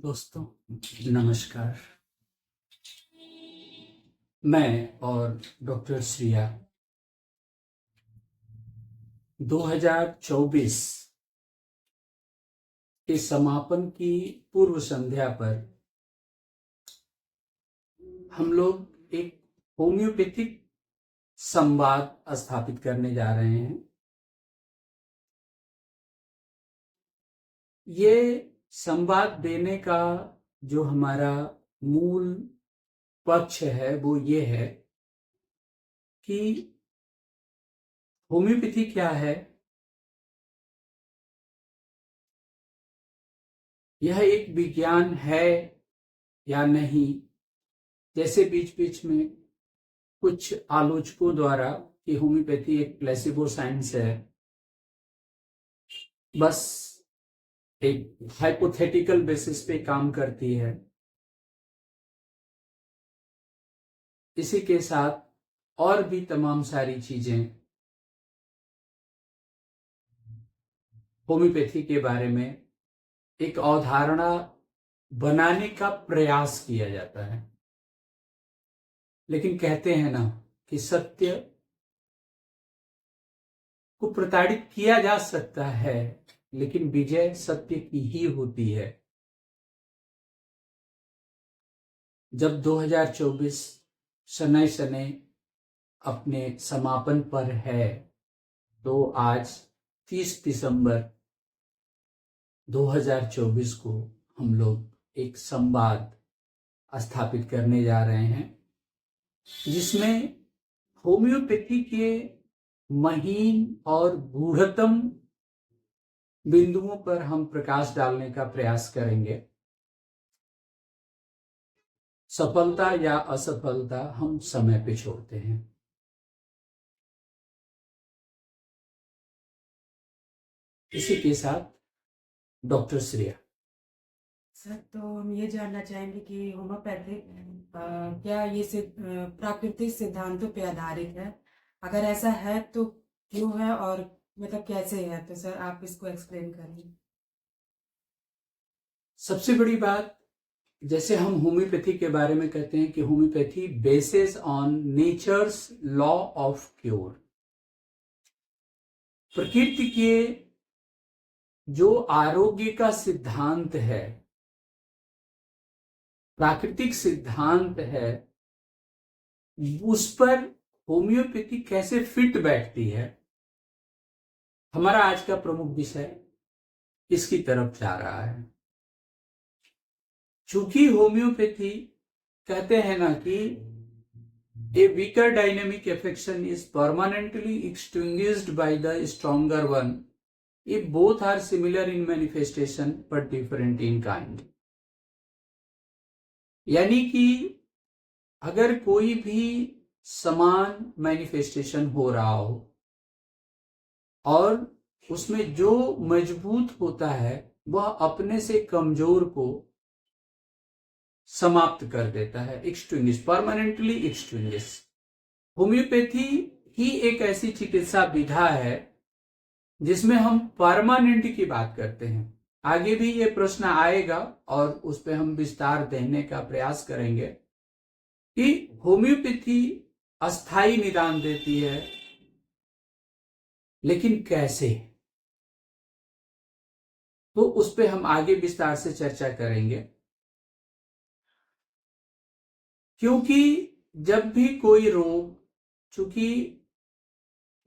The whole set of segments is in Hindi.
दोस्तों नमस्कार। मैं और डॉक्टर श्रिया 2024 के समापन की पूर्व संध्या पर हम लोग एक होम्योपैथिक संवाद स्थापित करने जा रहे हैं। ये संवाद देने का जो हमारा मूल पक्ष है वो ये है कि होम्योपैथी क्या है, यह एक विज्ञान है या नहीं। जैसे बीच बीच में कुछ आलोचकों द्वारा कि होम्योपैथी एक प्लेसिबो साइंस है, बस एक हाइपोथेटिकल बेसिस पे काम करती है, इसी के साथ और भी तमाम सारी चीजें होम्योपैथी के बारे में एक अवधारणा बनाने का प्रयास किया जाता है। लेकिन कहते हैं ना कि सत्य को प्रताड़ित किया जा सकता है, लेकिन विजय सत्य की ही होती है। जब 2024 शनै शनै अपने समापन पर है, तो आज 30 दिसंबर 2024 को हम लोग एक संवाद स्थापित करने जा रहे हैं, जिसमें होम्योपैथी के महीन और गूढ़तम बिंदुओं पर हम प्रकाश डालने का प्रयास करेंगे। सफलता या असफलता हम समय पे छोड़ते हैं। इसी के साथ डॉक्टर श्रेया। सर, तो हम ये जानना चाहेंगे कि होम्योपैथिक क्या ये प्राकृतिक सिद्धांतों पे आधारित है? अगर ऐसा है तो क्यों है और मतलब कैसे है? तो सर आप इसको एक्सप्लेन करिए। सबसे बड़ी बात, जैसे हम होम्योपैथी के बारे में कहते हैं कि homeopathy bases on natures law of cure. प्रकृति के जो आरोग्य का सिद्धांत है, प्राकृतिक सिद्धांत है, उस पर होम्योपैथी कैसे फिट बैठती है, हमारा आज का प्रमुख विषय इसकी तरफ जा रहा है। चूंकि होम्योपैथी कहते हैं ना कि a weaker dynamic affection is permanently extinguished by the stronger one if both are similar in manifestation but different in kind। यानी कि अगर कोई भी समान मैनिफेस्टेशन हो रहा हो और उसमें जो मजबूत होता है वह अपने से कमजोर को समाप्त कर देता है, एक्सटिंग्विश, परमानेंटली एक्सटिंग्विश। होम्योपैथी ही एक ऐसी चिकित्सा विधा है जिसमें हम परमानेंट की बात करते हैं। आगे भी ये प्रश्न आएगा और उस पर हम विस्तार देने का प्रयास करेंगे कि होम्योपैथी अस्थाई निदान देती है, लेकिन कैसे, तो उस पर हम आगे विस्तार से चर्चा करेंगे। क्योंकि जब भी कोई रोग, चूंकि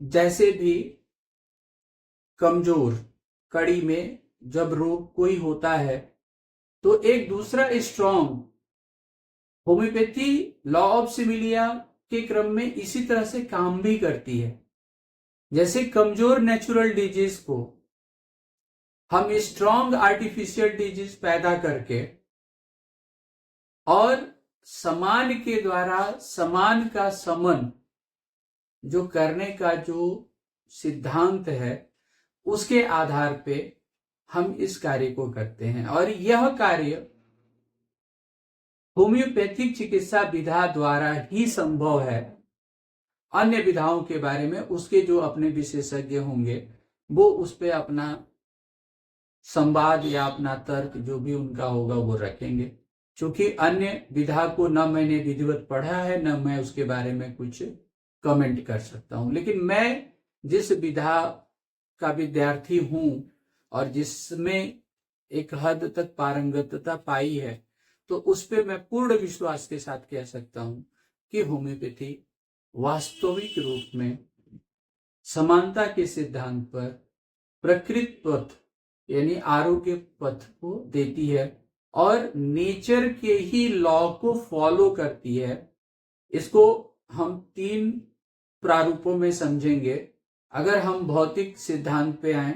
जैसे भी कमजोर कड़ी में जब रोग कोई होता है तो एक दूसरा strong, homeopathy law of similia के क्रम में इसी तरह से काम भी करती है। जैसे कमजोर नेचुरल डिजीज को हम स्ट्रॉन्ग आर्टिफिशियल डिजीज पैदा करके और समान के द्वारा समान का समन जो करने का जो सिद्धांत है, उसके आधार पे हम इस कार्य को करते हैं। और यह कार्य होम्योपैथिक चिकित्सा विधा द्वारा ही संभव है। अन्य विधाओं के बारे में उसके जो अपने विशेषज्ञ होंगे वो उस पर अपना संवाद या अपना तर्क जो भी उनका होगा वो रखेंगे। क्योंकि अन्य विधा को न मैंने विधिवत पढ़ा है, न मैं उसके बारे में कुछ कमेंट कर सकता हूं, लेकिन मैं जिस विधा का विद्यार्थी हूं और जिसमें एक हद तक पारंगतता पाई है, तो उस पे मैं पूर्ण विश्वास के साथ कह सकता हूं कि होम्योपैथी वास्तविक रूप में समानता के सिद्धांत पर प्रकृत पथ यानी आरोग्य पथ को देती है और नेचर के ही लॉ को फॉलो करती है। इसको हम 3 प्रारूपों में समझेंगे। अगर हम भौतिक सिद्धांत पे आए,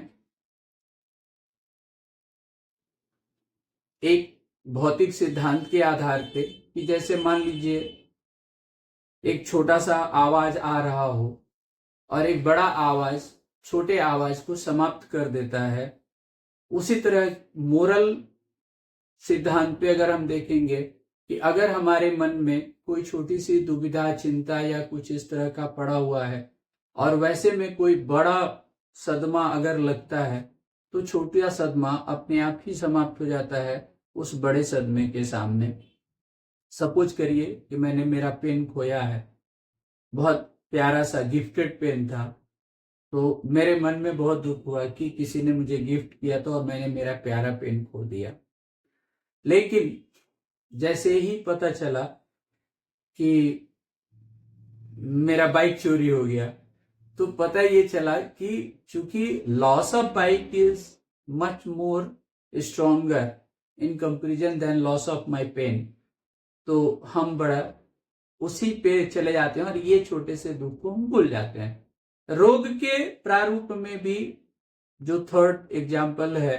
एक भौतिक सिद्धांत के आधार पे कि जैसे मान लीजिए एक छोटा सा आवाज आ रहा हो और एक बड़ा आवाज छोटे आवाज को समाप्त कर देता है, उसी तरह मोरल सिद्धांत पे अगर हम देखेंगे कि अगर हमारे मन में कोई छोटी सी दुविधा, चिंता या कुछ इस तरह का पड़ा हुआ है और वैसे में कोई बड़ा सदमा अगर लगता है, तो छोटा सदमा अपने आप ही समाप्त हो जाता है उस बड़े सदमे के सामने। सपोज करिए कि मैंने मेरा पेन खोया है, बहुत प्यारा सा गिफ्टेड पेन था, तो मेरे मन में बहुत दुख हुआ कि किसी ने मुझे गिफ्ट किया था और मैंने मेरा प्यारा पेन खो दिया। लेकिन जैसे ही पता चला कि मेरा बाइक चोरी हो गया, तो पता ये चला कि चूंकि loss of bike is much more stronger in comparison than loss of my pain, तो हम बड़ा उसी पे चले जाते हैं और ये छोटे से दुख को हम भूल जाते हैं। रोग के प्रारूप में भी जो थर्ड एग्जाम्पल है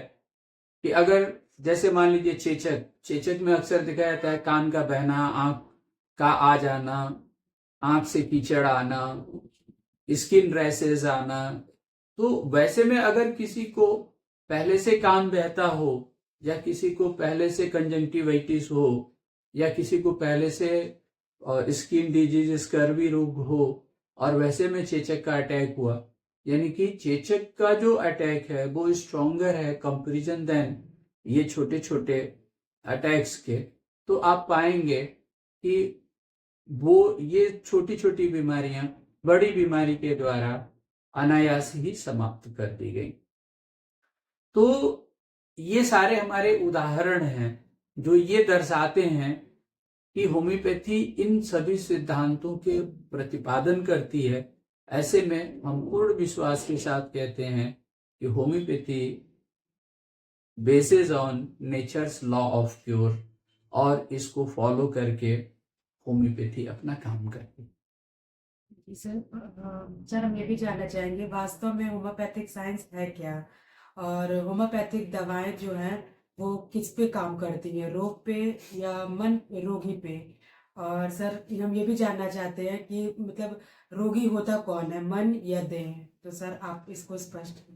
कि अगर जैसे मान लीजिए चेचक में अक्सर दिखाया जाता है कान का बहना, आंख का आ जाना, आंख से कीचड़ आना, स्किन रैशेज आना। तो वैसे में अगर किसी को पहले से कान बहता हो या किसी को पहले से कंजंक्टिवाइटिस हो या किसी को पहले से स्किन डिजीज, स्कर्वी रोग हो और वैसे में चेचक का अटैक हुआ, यानी कि चेचक का जो अटैक है वो स्ट्रॉन्गर है कंपैरिजन देन ये छोटे छोटे अटैक्स के, तो आप पाएंगे कि वो ये छोटी छोटी बीमारियां बड़ी बीमारी के द्वारा अनायास ही समाप्त कर दी गई। तो ये सारे हमारे उदाहरण हैं जो ये दर्शाते हैं कि होम्योपैथी इन सभी सिद्धांतों के प्रतिपादन करती है। ऐसे में हम पूर्ण विश्वास के साथ कहते हैं कि homeopathy basis on natures law of cure, और इसको फॉलो करके होम्योपैथी अपना काम करती है। जी सर, सर हम ये भी जानना चाहेंगे वास्तव में होम्योपैथिक साइंस है क्या, और होम्योपैथिक दवाएं जो हैं वो किस पे काम करती हैं, रोग पे या मन रोगी पे। और सर हम ये भी जानना चाहते हैं कि मतलब रोगी होता कौन है, मन या देह। तो सर आप इसको स्पष्ट करें।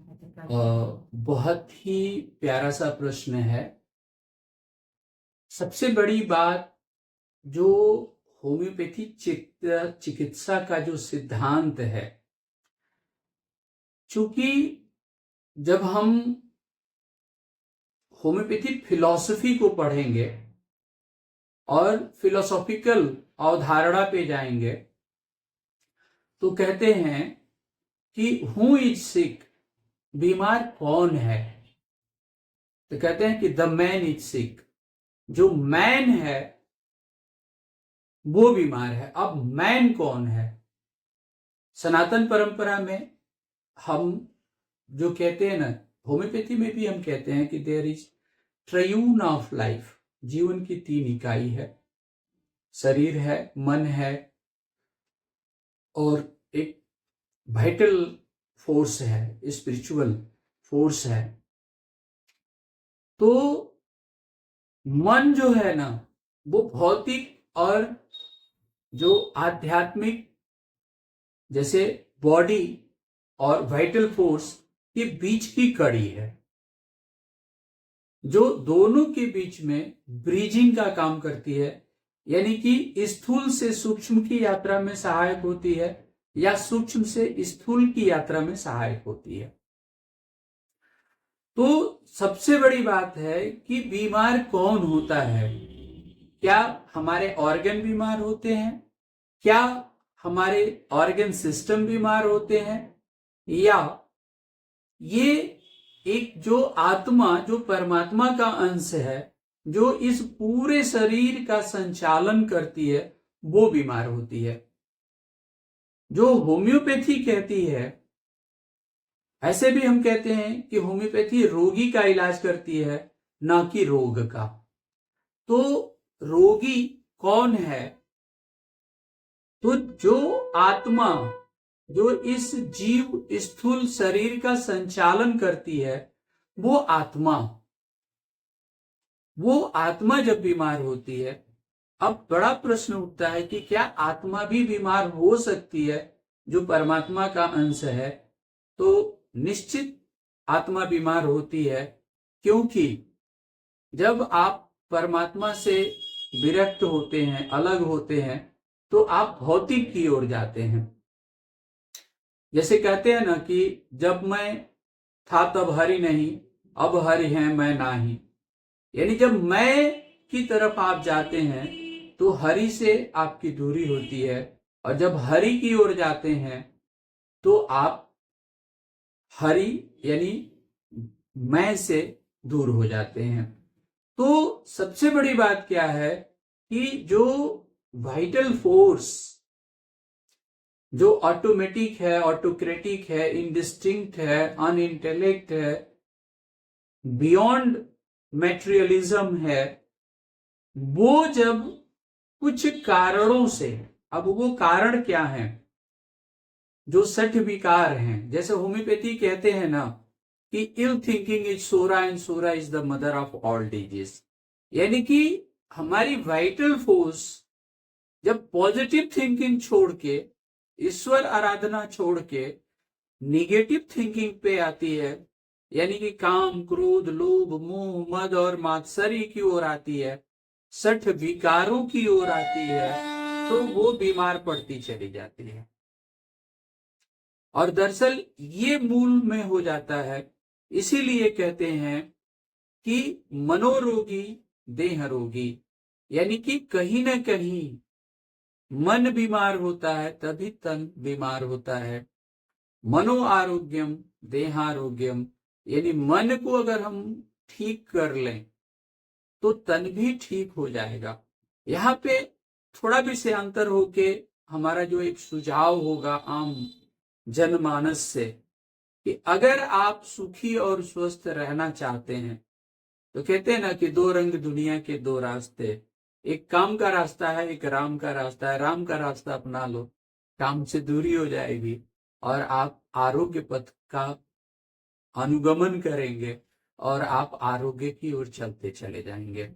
बहुत ही प्यारा सा प्रश्न है। सबसे बड़ी बात जो होम्योपैथी चिकित्सा का जो सिद्धांत है, चूंकि जब हम होम्योपैथी फिलॉसफी को पढ़ेंगे और फिलोसॉफिकल अवधारणा पे जाएंगे, तो कहते हैं कि हु इज सिक, बीमार कौन है। तो कहते हैं कि द मैन इज सिक, जो मैन है वो बीमार है। अब मैन कौन है? सनातन परंपरा में हम जो कहते हैं ना, होम्योपैथी में भी हम कहते हैं कि there is triune of life, जीवन की 3 इकाई है, शरीर है, मन है और एक वाइटल फोर्स है, स्पिरिचुअल फोर्स है। तो मन जो है ना वो भौतिक और जो आध्यात्मिक, जैसे बॉडी और वाइटल फोर्स के बीच की कड़ी है, जो दोनों के बीच में ब्रिजिंग का काम करती है, यानी कि स्थूल से सूक्ष्म की यात्रा में सहायक होती है या सूक्ष्म से स्थूल की यात्रा में सहायक होती है। तो सबसे बड़ी बात है कि बीमार कौन होता है। क्या हमारे ऑर्गन बीमार होते हैं, क्या हमारे ऑर्गन सिस्टम बीमार होते हैं, या ये एक जो आत्मा, जो परमात्मा का अंश है, जो इस पूरे शरीर का संचालन करती है, वो बीमार होती है। जो होम्योपैथी कहती है, ऐसे भी हम कहते हैं कि होम्योपैथी रोगी का इलाज करती है, ना कि रोग का। तो रोगी कौन है? तो जो आत्मा, जो इस जीव स्थूल शरीर का संचालन करती है, वो आत्मा जब बीमार होती है, अब बड़ा प्रश्न उठता है कि क्या आत्मा भी बीमार हो सकती है जो परमात्मा का अंश है? तो निश्चित आत्मा बीमार होती है, क्योंकि जब आप परमात्मा से विरक्त होते हैं, अलग होते हैं, तो आप भौतिक की ओर जाते हैं। जैसे कहते हैं ना कि जब मैं था तब हरि नहीं, अब हरि है मैं नाही। यानी जब मैं की तरफ आप जाते हैं तो हरि से आपकी दूरी होती है, और जब हरि की ओर जाते हैं तो आप हरि यानी मैं से दूर हो जाते हैं। तो सबसे बड़ी बात क्या है कि जो वाइटल फोर्स, जो ऑटोमेटिक है, ऑटोक्रेटिक है, इंडिस्टिंक्ट है, अनइंटेलेक्ट है, बियॉन्ड मैटेरियलिज्म है, वो जब कुछ कारणों से, अब वो कारण क्या है? जो 6 विकार हैं। जैसे होम्योपैथी कहते हैं ना कि ill thinking is sorrow and sorrow is the mother of all disease. यानी कि हमारी वाइटल फोर्स जब पॉजिटिव थिंकिंग छोड़ के, ईश्वर आराधना छोड़ के निगेटिव थिंकिंग पे आती है, यानी कि काम, क्रोध, लोभ, मोह, मद और मात्सर्य की ओर आती है, 6 विकारों की ओर आती है, तो वो बीमार पड़ती चली जाती है। और दरअसल ये मूल में हो जाता है। इसीलिए कहते हैं कि मनोरोगी देह रोगी, यानी कि कहीं ना कहीं मन बीमार होता है तभी तन बीमार होता है। मनो आरोग्यम देहारोग्यम, यानी मन को अगर हम ठीक कर लें तो तन भी ठीक हो जाएगा। यहाँ पे थोड़ा विषयांतर होके हमारा जो एक सुझाव होगा आम जनमानस से, कि अगर आप सुखी और स्वस्थ रहना चाहते हैं तो कहते हैं ना कि 2 रंग दुनिया के 2 रास्ते, एक काम का रास्ता है, एक राम का रास्ता है। राम का रास्ता अपना लो, काम से दूरी हो जाएगी और आप आरोग्य पथ का अनुगमन करेंगे और आप आरोग्य की ओर चलते चले जाएंगे।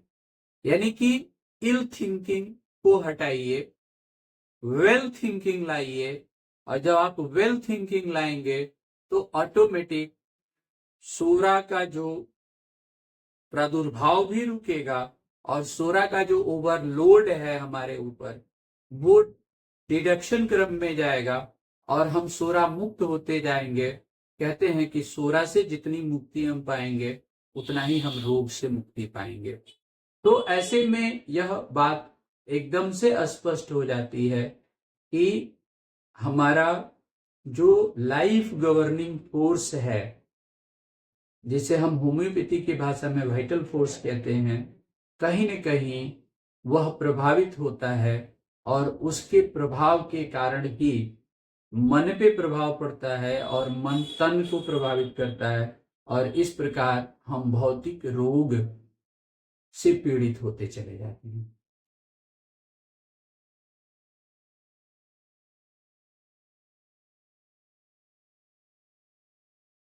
यानी कि इल थिंकिंग को हटाइए, वेल थिंकिंग लाइए, और जब आप वेल थिंकिंग लाएंगे तो ऑटोमेटिक सोरा का जो प्रादुर्भाव भी रुकेगा, और सोरा का जो ओवरलोड है हमारे ऊपर, वो डिडक्शन क्रम में जाएगा और हम सोरा मुक्त होते जाएंगे। कहते हैं कि सोरा से जितनी मुक्ति हम पाएंगे उतना ही हम रोग से मुक्ति पाएंगे। तो ऐसे में यह बात एकदम से स्पष्ट हो जाती है कि हमारा जो लाइफ गवर्निंग फोर्स है, जिसे हम होम्योपैथी की भाषा में वाइटल फोर्स कहते हैं, कहीं न कहीं वह प्रभावित होता है, और उसके प्रभाव के कारण ही मन पे प्रभाव पड़ता है और मन तन को प्रभावित करता है, और इस प्रकार हम भौतिक रोग से पीड़ित होते चले जाते हैं।